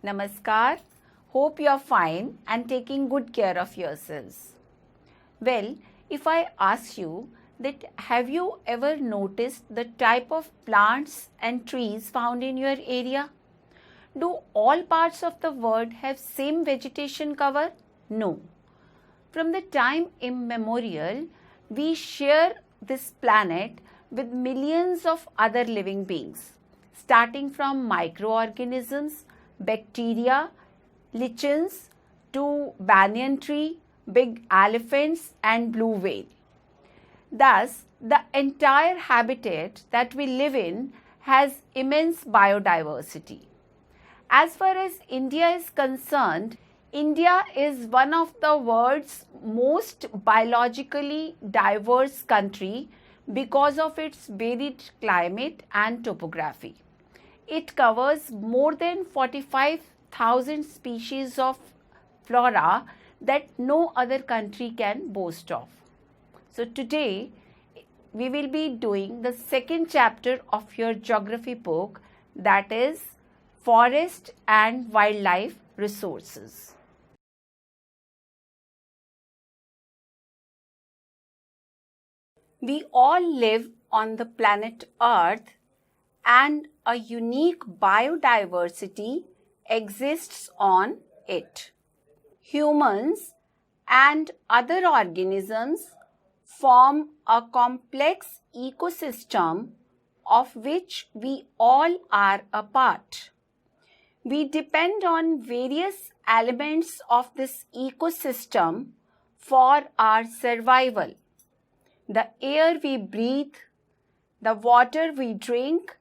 Namaskar. Hope you are fine and taking good care of yourselves. Well, if I ask you that have you ever noticed the type of plants and trees found in your area? Do all parts of the world have same vegetation cover? No. From the time immemorial, we share this planet with millions of other living beings, starting from microorganisms, bacteria, lichens to banyan tree, big elephants and blue whale. Thus, the entire habitat that we live in has immense biodiversity. As far as India is concerned, India is one of the world's most biologically diverse country because of its varied climate and topography. It covers more than 45,000 species of flora that no other country can boast of. So today we will be doing the second chapter of your geography book, that is Forest and Wildlife Resources. We all live on the planet Earth and a unique biodiversity exists on it. Humans and other organisms form a complex ecosystem of which we all are a part. We depend on various elements of this ecosystem for our survival. The air we breathe, the water we drink,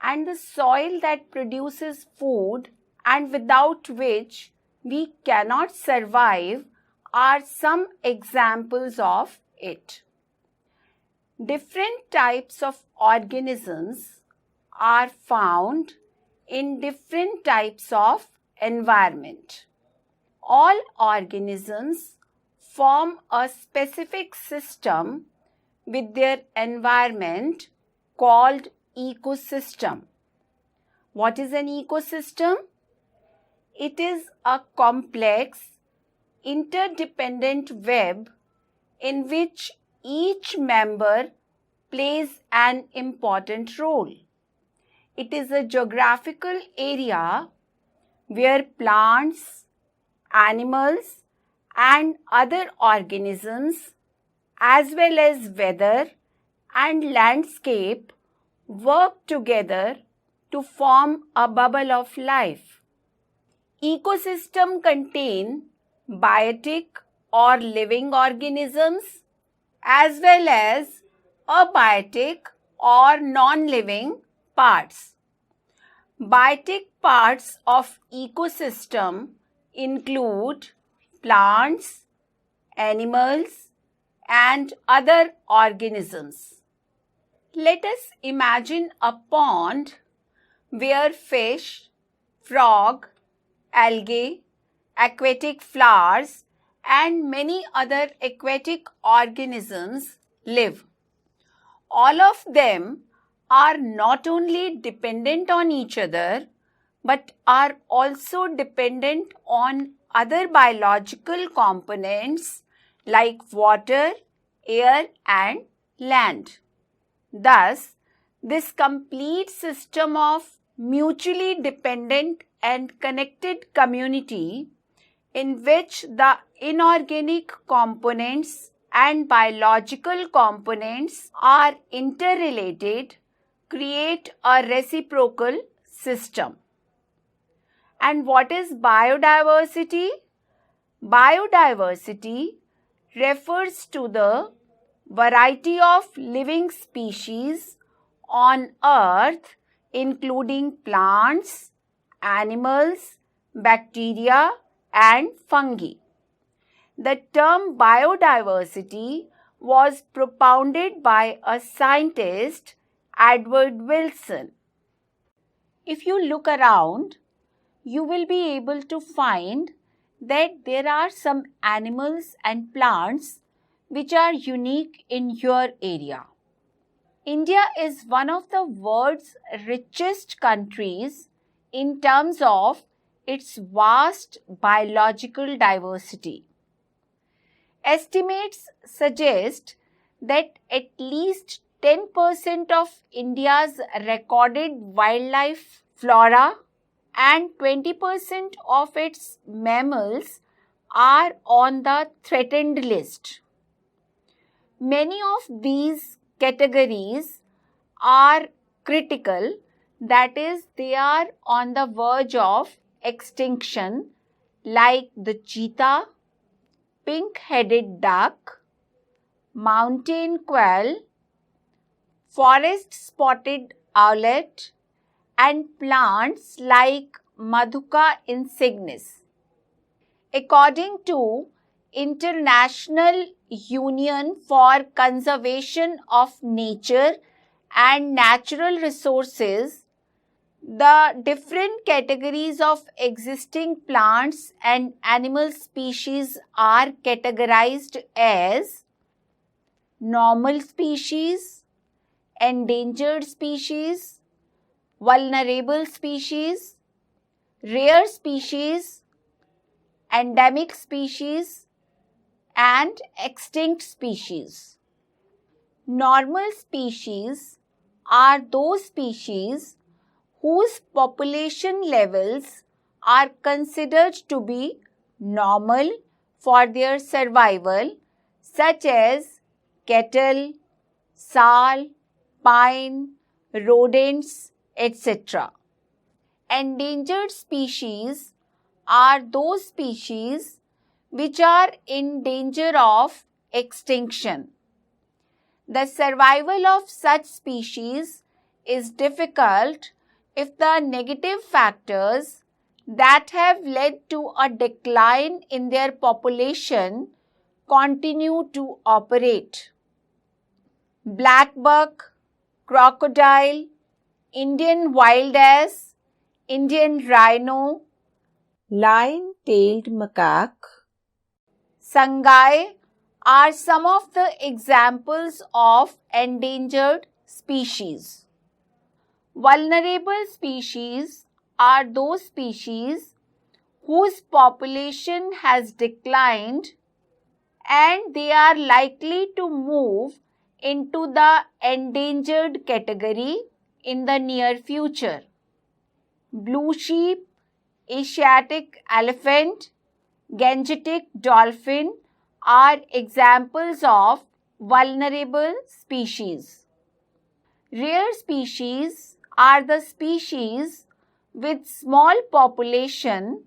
and the soil that produces food and without which we cannot survive are some examples of it. Different types of organisms are found in different types of environment. All organisms form a specific system with their environment called ecosystem. What is an ecosystem? It is a complex, interdependent web in which each member plays an important role. It is a geographical area where plants, animals, and other organisms as well as weather and landscape work together to form a bubble of life. Ecosystem contain biotic or living organisms as well as abiotic or non-living parts. Biotic parts of ecosystem include plants, animals, and other organisms. Let us imagine a pond where fish, frog, algae, aquatic flowers, and many other aquatic organisms live. All of them are not only dependent on each other, but are also dependent on other biological components like water, air, and land. Thus, this complete system of mutually dependent and connected community in which the inorganic components and biological components are interrelated create a reciprocal system. And what is biodiversity? Biodiversity refers to the variety of living species on Earth, including plants, animals, bacteria, and fungi. The term biodiversity was propounded by a scientist, Edward Wilson. If you look around, you will be able to find that there are some animals and plants which are unique in your area. India is one of the world's richest countries in terms of its vast biological diversity. Estimates suggest that at least 10% of India's recorded wildlife flora and 20% of its mammals are on the threatened list. Many of these categories are critical, that is, they are on the verge of extinction, like the cheetah, pink-headed duck, mountain quail, forest spotted owlet, and plants like Maduca insignis. According to International Union for Conservation of Nature and Natural Resources, the different categories of existing plants and animal species are categorized as normal species, endangered species, vulnerable species, rare species, endemic species, and extinct species. Normal species are those species whose population levels are considered to be normal for their survival, such as cattle, sal, pine, rodents, etc. Endangered species are those species which are in danger of extinction. The survival of such species is difficult if the negative factors that have led to a decline in their population continue to operate. Blackbuck, crocodile, Indian wild ass, Indian rhino, lion-tailed macaque, sangai are some of the examples of endangered species. Vulnerable species are those species whose population has declined and they are likely to move into the endangered category in the near future. Blue sheep, Asiatic elephant, Gangetic dolphin are examples of vulnerable species. Rare species are the species with small population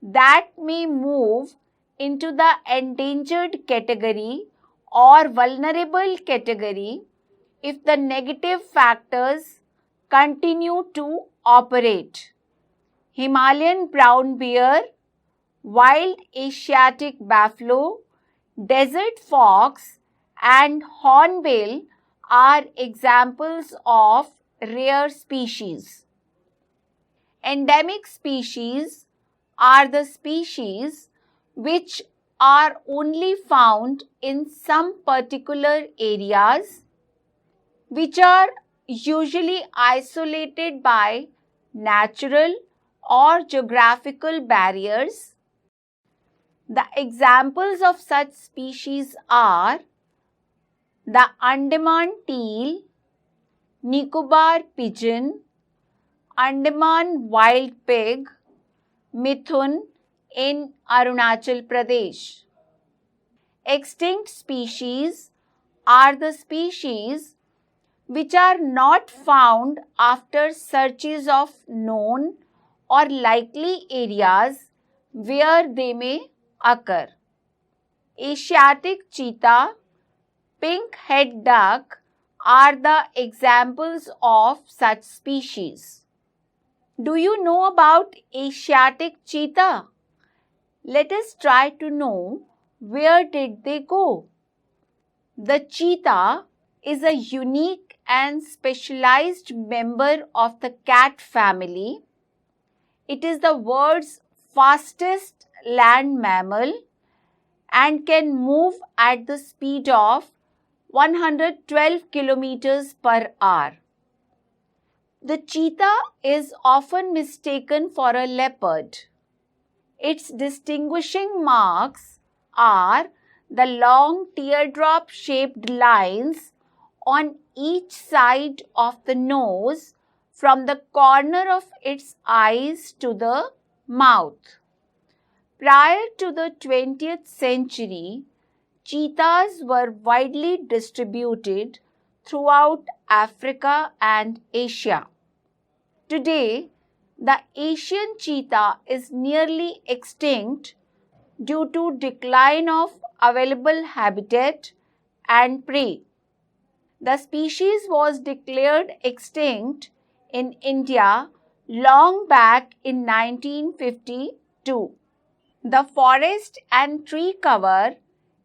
that may move into the endangered category or vulnerable category if the negative factors continue to operate. Himalayan brown bear, wild Asiatic buffalo, desert fox, and hornbill are examples of rare species. Endemic species are the species which are only found in some particular areas, which are usually isolated by natural or geographical barriers. The examples of such species are the Andaman teal, Nicobar pigeon, Andaman wild pig, Mithun in Arunachal Pradesh. Extinct species are the species which are not found after searches of known or likely areas where they may occur. Asiatic cheetah, pink-head duck are the examples of such species. Do you know about Asiatic cheetah? Let us try to know where did they go. The cheetah is a unique and specialized member of the cat family. It is the world's fastest land mammal and can move at the speed of 112 kilometers per hour. The cheetah is often mistaken for a leopard. Its distinguishing marks are the long teardrop-shaped lines on each side of the nose from the corner of its eyes to the mouth. Prior to the 20th century, cheetahs were widely distributed throughout Africa and Asia. Today, the Asian cheetah is nearly extinct due to decline of available habitat and prey. The species was declared extinct in India long back in 1952. The forest and tree cover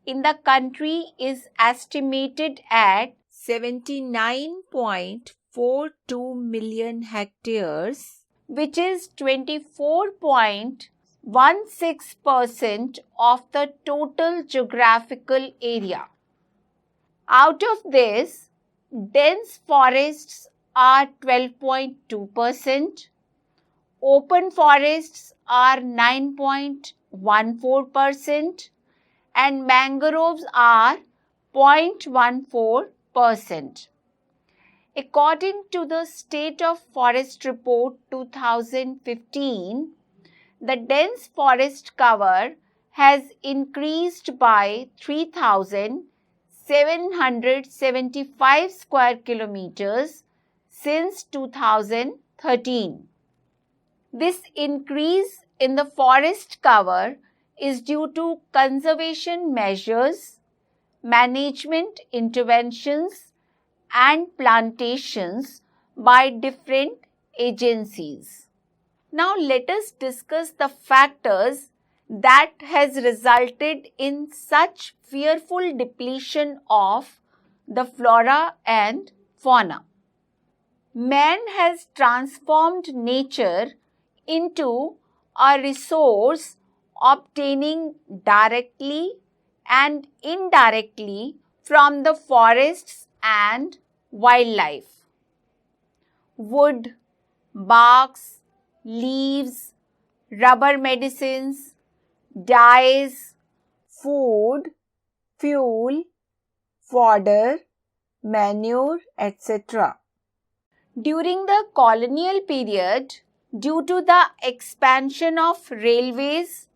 in the country is estimated at 79.42 million hectares, which is 24.16% of the total geographical area. Out of this, dense forests are 12.2%, open forests are 9.14%, and mangroves are 0.14%. According to the State of Forest Report 2015, the dense forest cover has increased by 3,775 square kilometers since 2013. This increase in the forest cover is due to conservation measures, management interventions, and plantations by different agencies. Now let us discuss the factors that has resulted in such fearful depletion of the flora and fauna. Man has transformed nature into a resource obtaining directly and indirectly from the forests and wildlife. Wood, barks, leaves, rubber medicines, dyes, food, fuel, fodder, manure, etc. During the colonial period, due to the expansion of railways,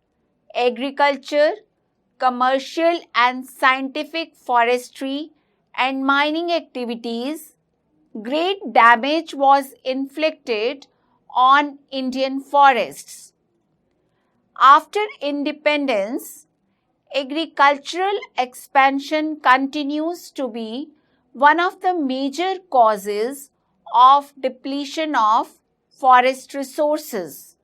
agriculture, commercial and scientific forestry and mining activities, great damage was inflicted on Indian forests. After independence, agricultural expansion continues to be one of the major causes of depletion of forest resources.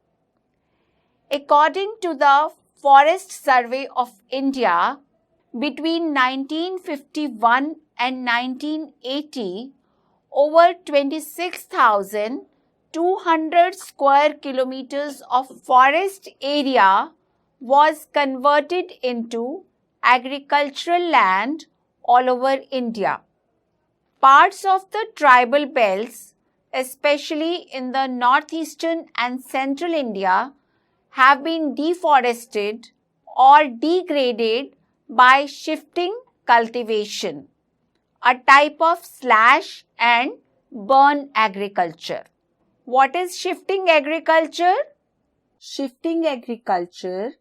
According to the Forest Survey of India, between 1951 and 1980, over 26,200 square kilometers of forest area was converted into agricultural land all over India. Parts of the tribal belts, especially in the northeastern and central India, have been deforested or degraded by shifting cultivation, a type of slash and burn agriculture. What is shifting agriculture? Shifting agriculture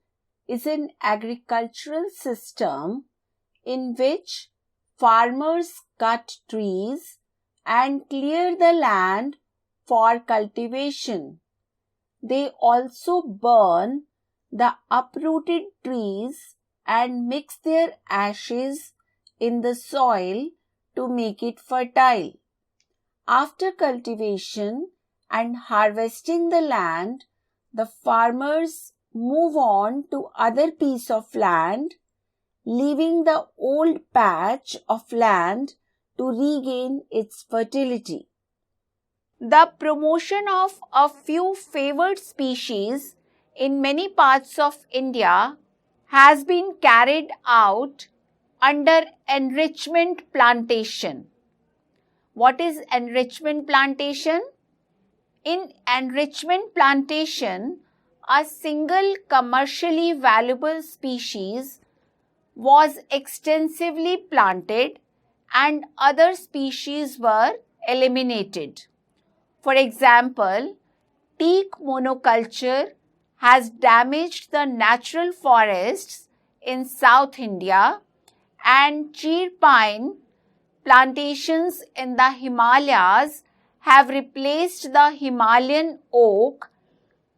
is an agricultural system in which farmers cut trees and clear the land for cultivation. They also burn the uprooted trees and mix their ashes in the soil to make it fertile. After cultivation and harvesting the land, the farmers move on to other piece of land, leaving the old patch of land to regain its fertility. The promotion of a few favored species in many parts of India has been carried out under enrichment plantation. What is enrichment plantation? In enrichment plantation, a single commercially valuable species was extensively planted and other species were eliminated. For example, teak monoculture has damaged the natural forests in South India, and cheer pine plantations in the Himalayas have replaced the Himalayan oak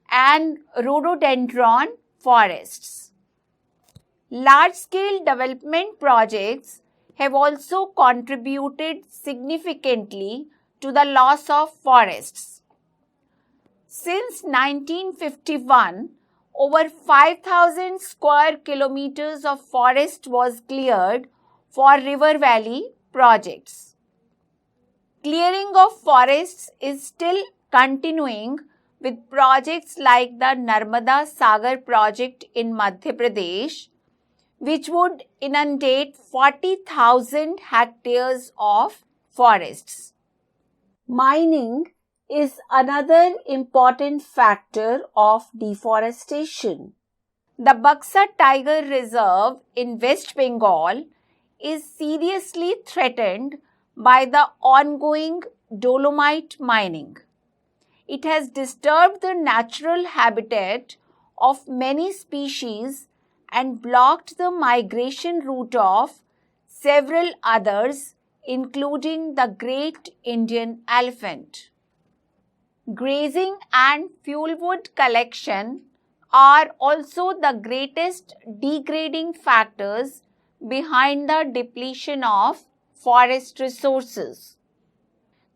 and rhododendron forests. Large-scale development projects have also contributed significantly to the loss of forests. Since 1951, over 5,000 square kilometers of forest was cleared for river valley projects. Clearing of forests is still continuing with projects like the Narmada Sagar project in Madhya Pradesh, which would inundate 40,000 hectares of forests. Mining is another important factor of deforestation. The Buxa Tiger Reserve in West Bengal is seriously threatened by the ongoing dolomite mining. It has disturbed the natural habitat of many species and blocked the migration route of several others, including the great Indian elephant. Grazing and fuelwood collection are also the greatest degrading factors behind the depletion of forest resources.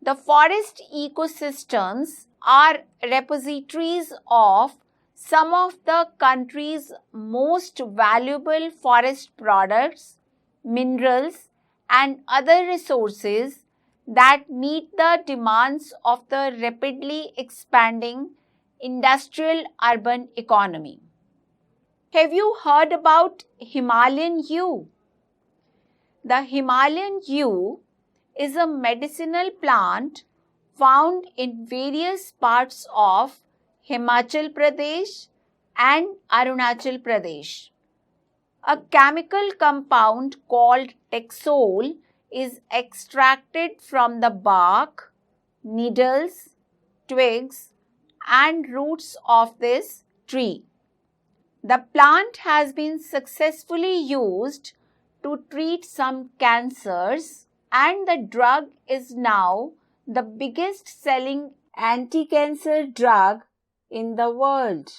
The forest ecosystems are repositories of some of the country's most valuable forest products, minerals, and other resources that meet the demands of the rapidly expanding industrial urban economy. Have you heard about Himalayan yew? The Himalayan yew is a medicinal plant found in various parts of Himachal Pradesh and Arunachal Pradesh. A chemical compound called Taxol is extracted from the bark, needles, twigs, and roots of this tree. The plant has been successfully used to treat some cancers, and the drug is now the biggest selling anti-cancer drug in the world.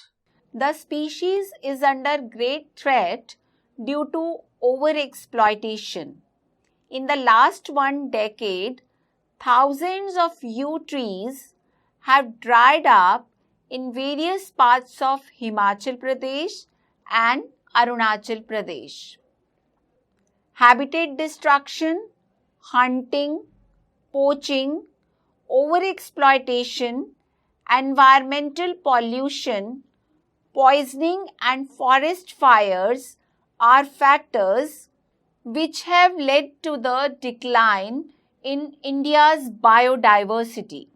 The species is under great threat due to overexploitation. In the last 1 decade, thousands of yew trees have dried up in various parts of Himachal Pradesh and Arunachal Pradesh. Habitat destruction, hunting, poaching, overexploitation, environmental pollution, poisoning, and forest fires are factors which have led to the decline in India's biodiversity.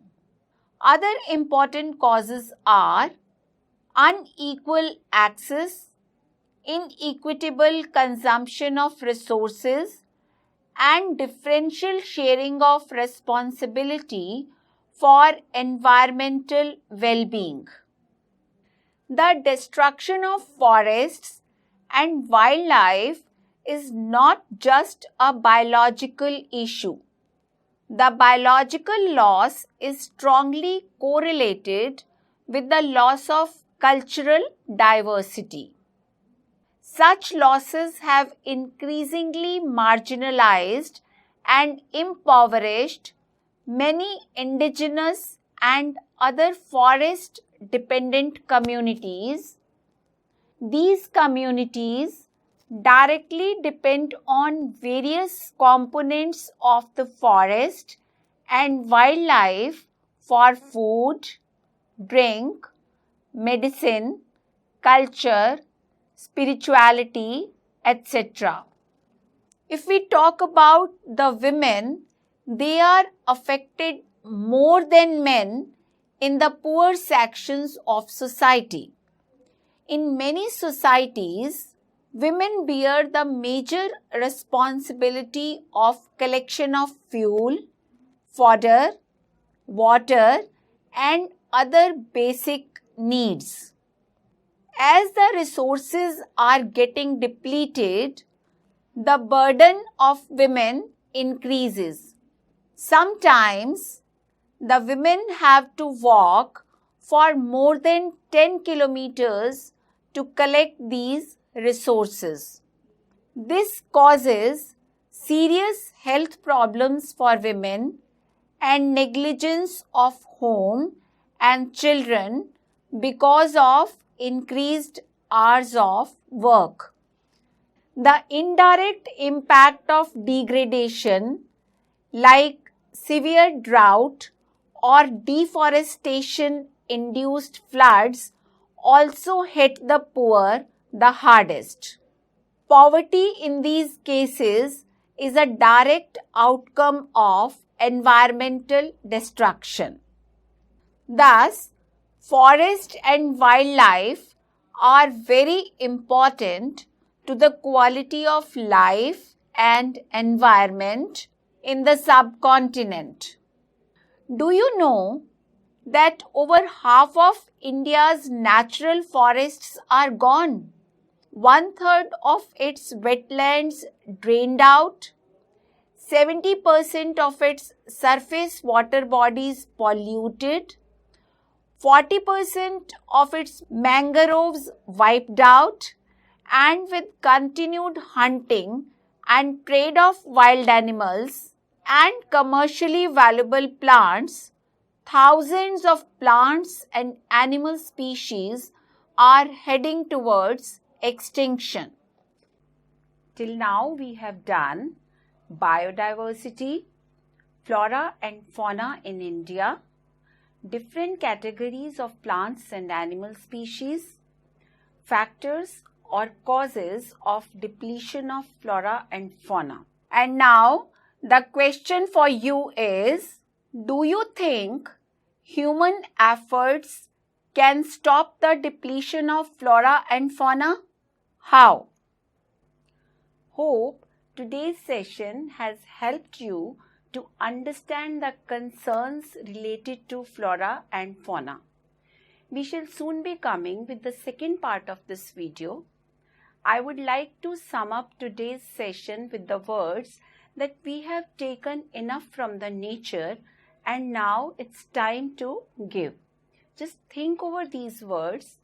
Other important causes are unequal access, inequitable consumption of resources, and differential sharing of responsibility for environmental well-being. The destruction of forests and wildlife is not just a biological issue. The biological loss is strongly correlated with the loss of cultural diversity. Such losses have increasingly marginalized and impoverished many indigenous and other forest-dependent communities. These communities directly depend on various components of the forest and wildlife for food, drink, medicine, culture, spirituality, etc. If we talk about the women, they are affected more than men in the poor sections of society. In many societies, women bear the major responsibility of collection of fuel, fodder, water, and other basic needs. As the resources are getting depleted, the burden of women increases. Sometimes, the women have to walk for more than 10 kilometers to collect these resources. This causes serious health problems for women and negligence of home and children because of increased hours of work. The indirect impact of degradation, like severe drought or deforestation-induced floods, also hit the poor the hardest. Poverty in these cases is a direct outcome of environmental destruction. Thus, forest and wildlife are very important to the quality of life and environment in the subcontinent. Do you know that over half of India's natural forests are gone? 1/3 of its wetlands drained out, 70% of its surface water bodies polluted, 40% of its mangroves wiped out, and with continued hunting and trade of wild animals and commercially valuable plants, thousands of plants and animal species are heading towards extinction. Till now we have done biodiversity, flora and fauna in India, different categories of plants and animal species, factors or causes of depletion of flora and fauna. And now the question for you is, do you think human efforts can stop the depletion of flora and fauna? How? Hope today's session has helped you to understand the concerns related to flora and fauna. We shall soon be coming with the second part of this video. I would like to sum up today's session with the words that we have taken enough from the nature and now it's time to give. Just think over these words.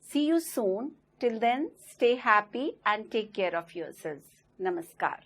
See you soon. Till then, stay happy and take care of yourselves. Namaskar.